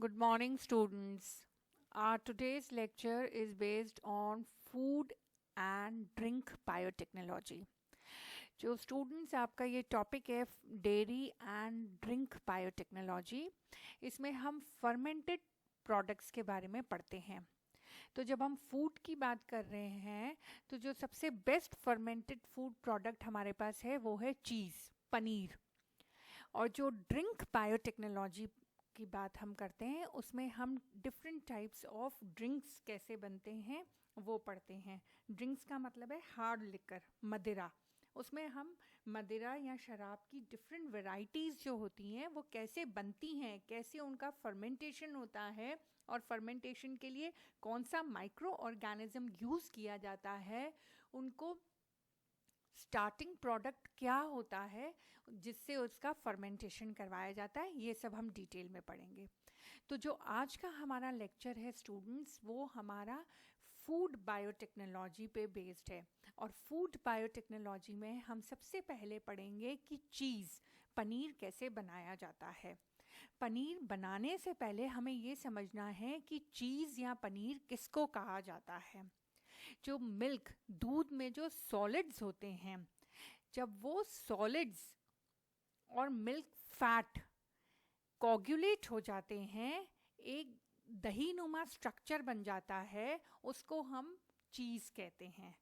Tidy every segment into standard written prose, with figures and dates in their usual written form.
Good morning, students. Our today's lecture is based on food and drink biotechnology. जो students आपका ये topic है dairy and drink biotechnology, इसमें हम fermented products के बारे में पढ़ते हैं। तो जब हम फूड की बात कर रहे हैं तो जो सबसे बेस्ट फर्मेंटेड फूड प्रोडक्ट हमारे पास है वो है चीज़, पनीर। और जो ड्रिंक बायोटेक्नोलॉजी की बात हम करते हैं उसमें हम डिफरेंट टाइप्स ऑफ ड्रिंक्स कैसे बनते हैं वो पढ़ते हैं। ड्रिंक्स का मतलब है हार्ड लिकर, मदिरा। उसमें हम मदिरा या शराब की डिफरेंट वैरायटीज़ जो होती हैं वो कैसे बनती हैं, कैसे उनका फर्मेंटेशन होता है और फर्मेंटेशन के लिए कौन सा माइक्रो ऑर्गेनिज्म यूज़ किया जाता है, उनको स्टार्टिंग प्रोडक्ट क्या होता है जिससे उसका फर्मेंटेशन करवाया जाता है, ये सब हम डिटेल में पढ़ेंगे। तो जो आज का हमारा लेक्चर है स्टूडेंट्स, वो हमारा फूड बायोटेक्नोलॉजी पे बेस्ड है। और फूड बायोटेक्नोलॉजी में हम सबसे पहले पढ़ेंगे कि चीज़, पनीर कैसे बनाया जाता है। पनीर बनाने से पहले हमें ये समझना है कि चीज़ या पनीर किसको कहा जाता है। जो मिल्क, दूध में जो सॉलिड्स होते हैं, जब वो सॉलिड्स और मिल्क फैट कोगुलेट हो जाते हैं, एक दही नुमा स्ट्रक्चर बन जाता है, उसको हम चीज़ कहते हैं।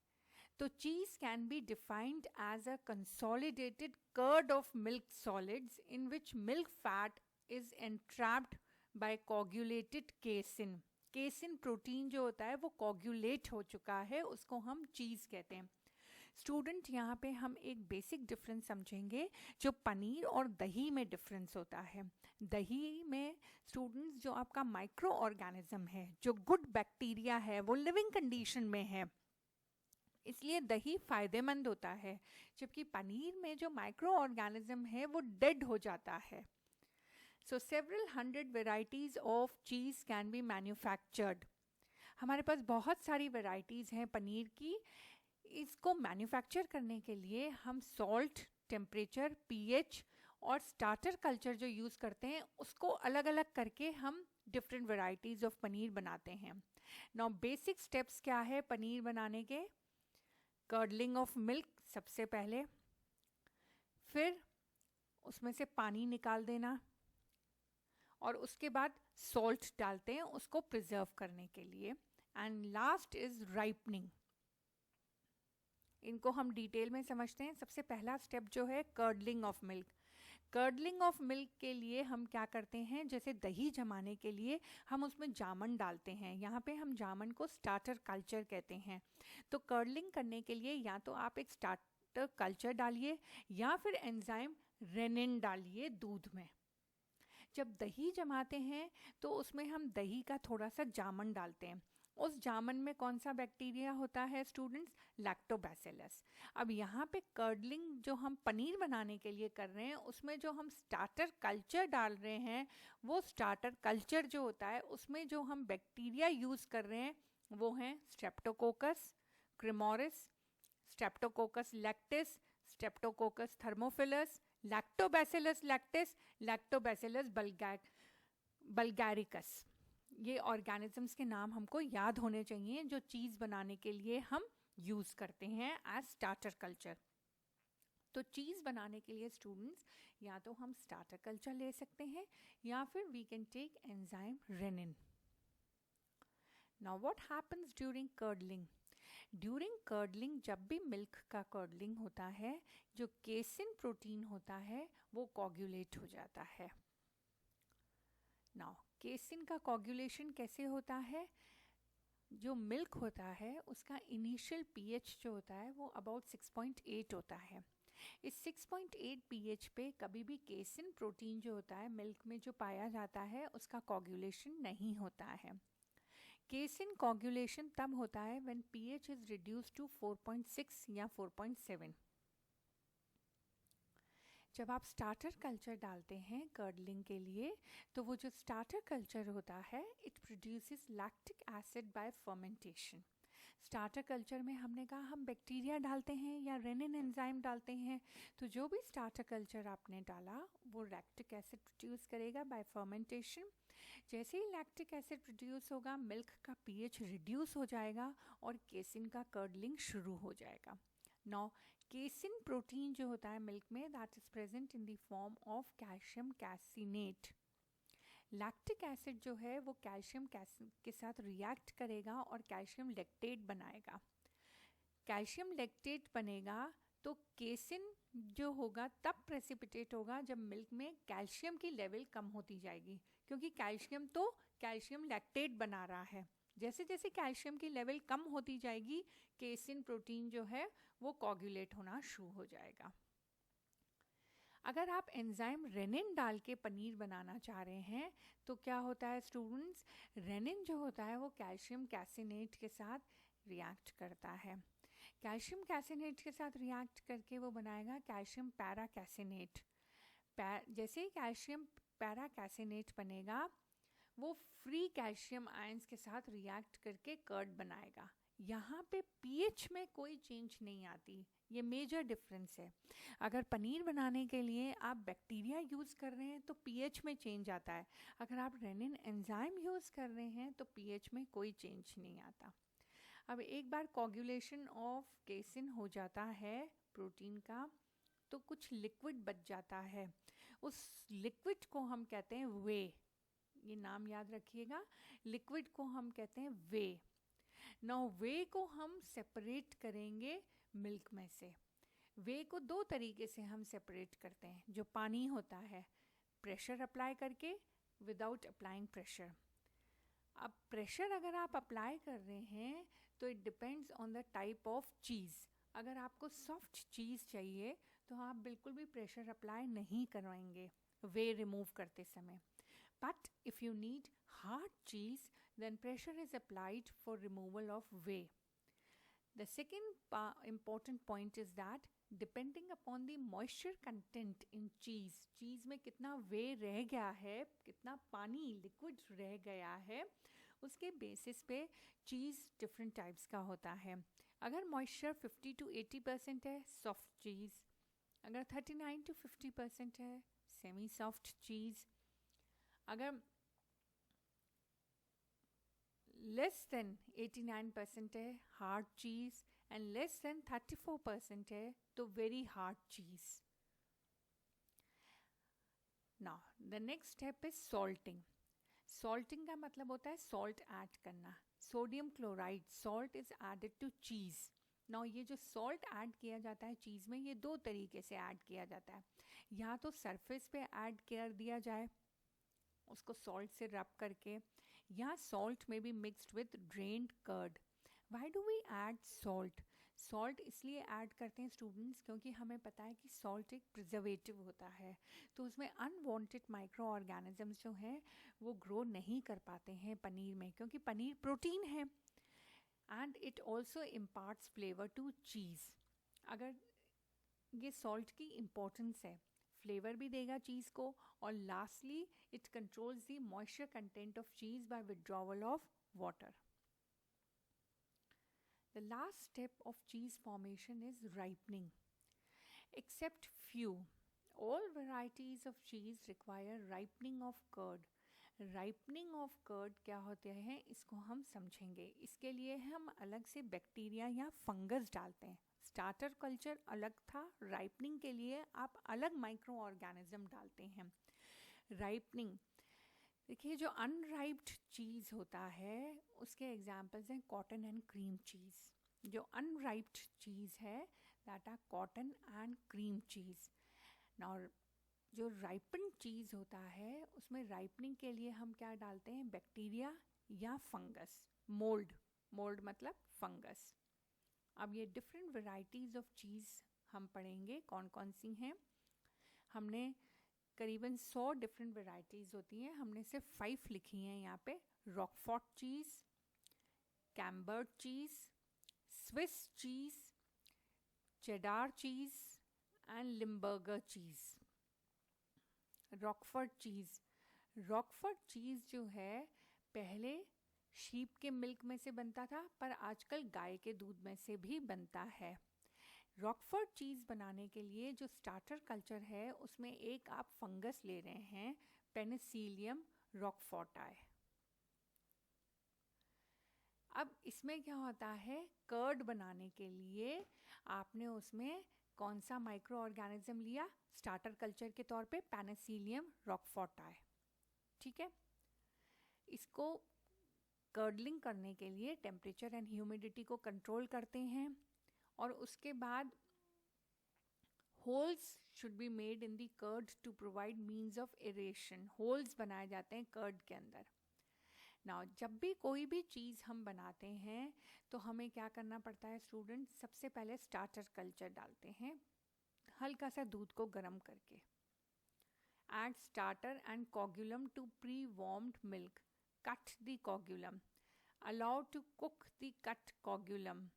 तो cheese can be defined as a consolidated curd of milk solids in which milk fat is entrapped by coagulated casein. Casein protein जो होता है वो कोगुलेट हो चुका है, उसको हम चीज़ कहते हैं। स्टूडेंट, यहाँ पे हम एक बेसिक डिफरेंस समझेंगे जो पनीर और दही में डिफरेंस होता है। दही में स्टूडेंट्स जो आपका माइक्रो ऑर्गेनिज्म है, जो गुड बैक्टीरिया है, वो लिविंग कंडीशन में है, इसलिए दही फायदेमंद होता है। जबकि पनीर में जो माइक्रो ऑर्गेनिज्म है वो डेड हो जाता है। So several hundred varieties of cheese can be manufactured. हमारे पास बहुत सारी वैरायटीज़ हैं पनीर की। इसको मैन्युफैक्चर करने के लिए हम सॉल्ट, टेम्परेचर, पीएच और स्टार्टर कल्चर जो यूज़ करते हैं उसको अलग अलग करके हम डिफरेंट वैरायटीज़ ऑफ पनीर बनाते हैं। नाउ बेसिक स्टेप्स क्या है पनीर बनाने के? कर्डलिंग ऑफ मिल्क सबसे पहले, फिर उसमें से पानी निकाल देना, और उसके बाद सॉल्ट डालते हैं उसको प्रिजर्व करने के लिए, एंड लास्ट इज राइपनिंग। इनको हम डिटेल में समझते हैं। सबसे पहला स्टेप जो है curdling of milk. Curdling of milk के लिए हम क्या करते हैं, जैसे दही जमाने के लिए हम उसमें जामन डालते हैं। यहाँ पे हम जामन को स्टार्टर कल्चर कहते हैं। तो कर्डलिंग करने के लिए या तो आप एक स्टार्टर कल्चर डालिए या फिर एंजाइम रेनिन डालिए दूध में। जब दही जमाते हैं तो उसमें हम दही का थोड़ा सा जामन डालते हैं। उस जामन में कौन सा बैक्टीरिया होता है स्टूडेंट्स? लैक्टोबैसिलस। अब यहाँ पे कर्डलिंग जो हम पनीर बनाने के लिए कर रहे हैं उसमें जो हम स्टार्टर कल्चर डाल रहे हैं, वो स्टार्टर कल्चर जो होता है उसमें जो हम बैक्टीरिया यूज़ कर रहे हैं वो हैं streptococcus cremoris, streptococcus lactis, streptococcus thermophilus, lactobacillus lactis, lactobacillus bulgaricus. ये ऑर्गेनिजम्स के नाम हमको याद होने चाहिए जो चीज़ बनाने के लिए हम यूज़ करते हैं एज स्टार्टर कल्चर। तो चीज़ बनाने के लिए स्टूडेंट्स या तो हम स्टार्टर कल्चर ले सकते हैं या फिर we can take enzyme rennin. Now what happens during curdling? During curdling जब भी मिल्क का कर्डलिंग होता है, जो केसिन प्रोटीन होता है वो कोगुलेट हो जाता है। नाउ केसिन का कोगुलेशन कैसे होता है? जो मिल्क होता है उसका इनिशियल पीएच जो होता है वो अबाउट 6.8 होता है। इस 6.8 पीएच पे कभी भी केसिन प्रोटीन जो होता है मिल्क में जो पाया जाता है उसका कोगुलेशन नहीं होता है। केसिन कोगुलेशन तब होता है when pH is reduce to 4.6 या 4.7। जब आप स्टार्टर कल्चर डालते हैं कर्डलिंग के लिए तो वो जो स्टार्टर कल्चर होता है it produces lactic acid by fermentation. Starter culture में हमने कहा हम बैक्टीरिया डालते हैं या रेनिन एंजाइम डालते हैं, तो जो भी स्टार्टर कल्चर आपने डाला वो लैक्टिक एसिड प्रोड्यूस करेगा बाय फर्मेंटेशन। जैसे ही लैक्टिक एसिड प्रोड्यूस होगा, मिल्क का पीएच रिड्यूस हो जाएगा और केसिन का कर्डलिंग शुरू हो जाएगा। नाउ केसिन प्रोटीन जो होता है मिल्क में, that is present in the form of calcium caseinate. Lactic acid जो है वो कैल्शियम के साथ रिएक्ट करेगा और कैल्शियम लेक्टेट बनाएगा। कैल्शियम लेक्टेट बनेगा तो केसिन जो होगा तब प्रेसिपिटेट होगा जब मिल्क में कैल्शियम की लेवल कम होती जाएगी, क्योंकि कैल्शियम तो कैल्शियम लैक्टेट बना रहा है। जैसे जैसे कैल्शियम की लेवल कम होती जाएगी, केसिन प्रोटीन जो है वो कोगुलेट होना शुरू हो जाएगा। अगर आप एंजाइम रेनिन डाल के पनीर बनाना चाह रहे हैं तो क्या होता है स्टूडेंट्स, रेनिन जो होता है वो कैल्शियम कैसिनेट के साथ रिएक्ट करता है। कैल्शियम कैसिनेट के साथ रिएक्ट करके वो बनाएगा कैल्शियम पैरा कैसिनेट। जैसे ही कैल्शियम पैरा कैसिनेट बनेगा, वो फ्री कैल्शियम आयंस के साथ रिएक्ट करके कर्ड बनाएगा। यहाँ पे पीएच में कोई चेंज नहीं आती, ये मेजर डिफरेंस है। अगर पनीर बनाने के लिए आप बैक्टीरिया यूज़ कर रहे हैं तो पीएच में चेंज आता है, अगर आप रेनिन एंजाइम यूज़ कर रहे हैं तो पीएच में कोई चेंज नहीं आता। अब एक बार कोगुलेशन ऑफ केसिन हो जाता है प्रोटीन का, तो कुछ लिक्विड बच जाता है। उस लिक्विड को हम कहते हैं वे, ये नाम याद रखिएगा, लिक्विड को हम कहते हैं वे। नाउ वे को हम सेपरेट करेंगे मिल्क में से। वे को दो तरीके से हम सेपरेट करते हैं। जो पानी होता है प्रेशर अप्लाई करके, विदाउट अप्लाइंग प्रेशर। अब प्रेशर अगर आप अप्लाई कर रहे हैं तो it depends on the type of cheese. अगर आपको सॉफ्ट चीज़ चाहिए तो आप बिल्कुल भी प्रेशर अप्लाई नहीं करवाएंगे वे रिमूव करते समय। But if you need hard cheese, then pressure is applied for removal of whey. The second important point is that depending upon the moisture content in cheese, cheese में कितना whey रह गया है, कितना पानी liquid रह गया है, उसके basis पे cheese different types का होता है। अगर moisture 50 to 80% है, soft cheese। अगर 39 to 50% है, semi soft cheese। अगर लेस देन 89% है, hard cheese, and less than 34% है तो very hard cheese. Now the next step is salting. Salting का मतलब होता है सॉल्ट ऐड करना। Sodium chloride salt is added to cheese. Now ये जो सॉल्ट ऐड किया जाता है चीज़ में, ये दो तरीके से ऐड किया जाता है। या तो सरफेस पे ऐड कर दिया जाए उसको सॉल्ट से रब करके, या सॉल्ट में be mixed with drained curd. Why do we add salt? Salt इसलिए ऐड करते हैं स्टूडेंट्स क्योंकि हमें पता है कि सॉल्ट एक प्रिजर्वेटिव होता है, तो उसमें अनवांटेड माइक्रो ऑर्गेनिजम्स जो हैं वो ग्रो नहीं कर पाते हैं पनीर में, क्योंकि पनीर प्रोटीन है। And it also imparts flavour to cheese. अगर ये सॉल्ट की इम्पोर्टेंस है, फ्लेवर भी देगा चीज़ को, और lastly it controls the moisture content of cheese by withdrawal of water. The last step of cheese formation is ripening. Except few, all varieties of cheese require ripening of curd. Ripening of curd क्या होते हैं इसको हम समझेंगे। इसके लिए हम अलग से बैक्टीरिया या फंगस डालते हैं। स्टार्टर कल्चर अलग था, राइपनिंग के लिए आप अलग माइक्रो ऑर्गेनिज्म डालते हैं। राइपनिंग, देखिए जो अनराइप्ड चीज़ होता है उसके एग्जांपल्स हैं कॉटन एंड क्रीम चीज़। जो अनराइप्ड चीज़ है that are cotton and cream cheese. और जो राइपन चीज़ होता है उसमें राइपनिंग के लिए हम क्या डालते हैं, बैक्टीरिया या फंगस। मोल्ड, मोल्ड मतलब फंगस। अब ये डिफरेंट वैरायटीज़ ऑफ चीज़ हम पढ़ेंगे कौन कौन सी हैं। हमने करीबन 100 डिफरेंट वैरायटीज़ होती हैं, हमने सिर्फ 5 लिखी हैं यहाँ पे। Roquefort cheese, Camembert cheese, Swiss cheese, cheddar cheese and Limburger cheese. Roquefort cheese, Roquefort cheese जो है पहले शीप के मिल्क में से बनता था, पर आजकल गाय के दूध में से भी बनता है। रॉकफोर्ट चीज़ बनाने के लिए जो स्टार्टर कल्चर है उसमें एक आप फंगस ले रहे हैं, पेनिसिलियम रॉकफोर्टाई। अब इसमें क्या होता है, कर्ड बनाने के लिए आपने उसमें कौन सा माइक्रो ऑर्गेनिज्म लिया स्टार्टर कल्चर के तौर पे, पेनिसिलियम रॉकफोर्टाई। ठीक है, इसको कर्डलिंग करने के लिए टेम्परेचर एंड ह्यूमिडिटी को कंट्रोल करते हैं, और उसके बाद holes should be made in the curd to provide means of aeration. Holes बनाए जाते हैं कर्ड के अंदर। नाउ जब भी कोई भी चीज़ हम बनाते हैं तो हमें क्या करना पड़ता है स्टूडेंट, सबसे पहले स्टार्टर कल्चर डालते हैं हल्का सा दूध को गर्म करके। Add starter and coagulum to pre-warmed milk. Cut the coagulum. Allow to cook the cut coagulum.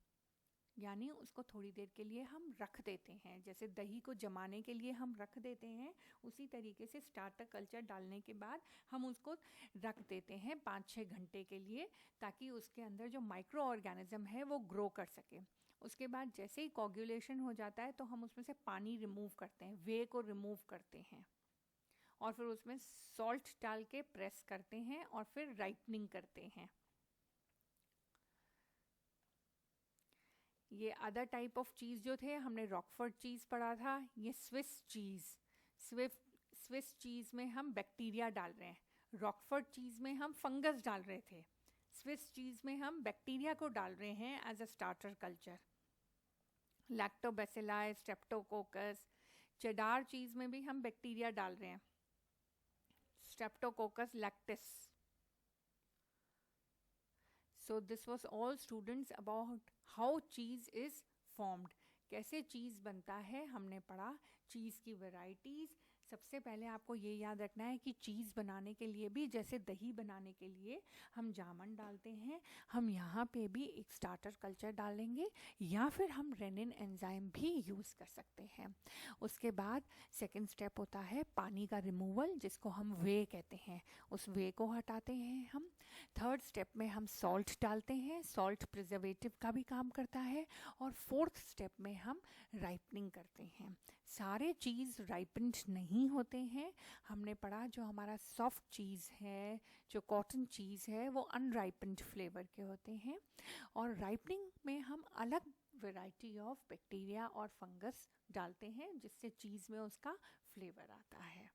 यानी उसको थोड़ी देर के लिए हम रख देते हैं, जैसे दही को जमाने के लिए हम रख देते हैं, उसी तरीके से स्टार्टर कल्चर डालने के बाद हम उसको रख देते हैं 5-6 घंटे के लिए, ताकि उसके अंदर जो माइक्रो ऑर्गेनिज्म है वो ग्रो कर सके। उसके बाद जैसे ही कोगुलेशन हो जाता है तो हम उसमें से पानी रिमूव करते हैं, वे को रिमूव करते हैं, और फिर उसमें सॉल्ट डाल के प्रेस करते हैं और फिर राइपनिंग करते हैं। ये अदर टाइप ऑफ चीज़ जो थे, हमने रॉकफोर्ट चीज़ पढ़ा था, ये स्विस चीज़। स्विस चीज़ में हम बैक्टीरिया डाल रहे हैं, रॉकफोर्ट चीज़ में हम फंगस डाल रहे थे, स्विस चीज़ में हम बैक्टीरिया को डाल रहे हैं as a starter culture. Lactobacilli, streptococcus. Cheddar cheese में भी हम बैक्टीरिया डाल रहे हैं, Streptococcus lactis. So this was all students about how cheese is formed. कैसे चीज़ बनता है हमने पढ़ा, चीज़ की वैरायटीज़। सबसे पहले आपको ये याद रखना है कि चीज़ बनाने के लिए भी, जैसे दही बनाने के लिए हम जामन डालते हैं, हम यहाँ पे भी एक स्टार्टर कल्चर डालेंगे, या फिर हम रेनिन एंजाइम भी यूज़ कर सकते हैं। उसके बाद सेकंड स्टेप होता है पानी का रिमूवल, जिसको हम वे कहते हैं, उस वे को हटाते हैं हम। थर्ड स्टेप में हम सॉल्ट डालते हैं, सॉल्ट प्रिजर्वेटिव का भी काम करता है। और फोर्थ स्टेप में हम राइपनिंग करते हैं। सारे चीज़ राइपन्ड नहीं होते हैं, हमने पढ़ा जो हमारा सॉफ्ट चीज़ है, जो कॉटन चीज़ है, वो अनराइपन्ड फ्लेवर के होते हैं। और राइपनिंग में हम अलग वैरायटी ऑफ बैक्टीरिया और फंगस डालते हैं, जिससे चीज़ में उसका फ्लेवर आता है।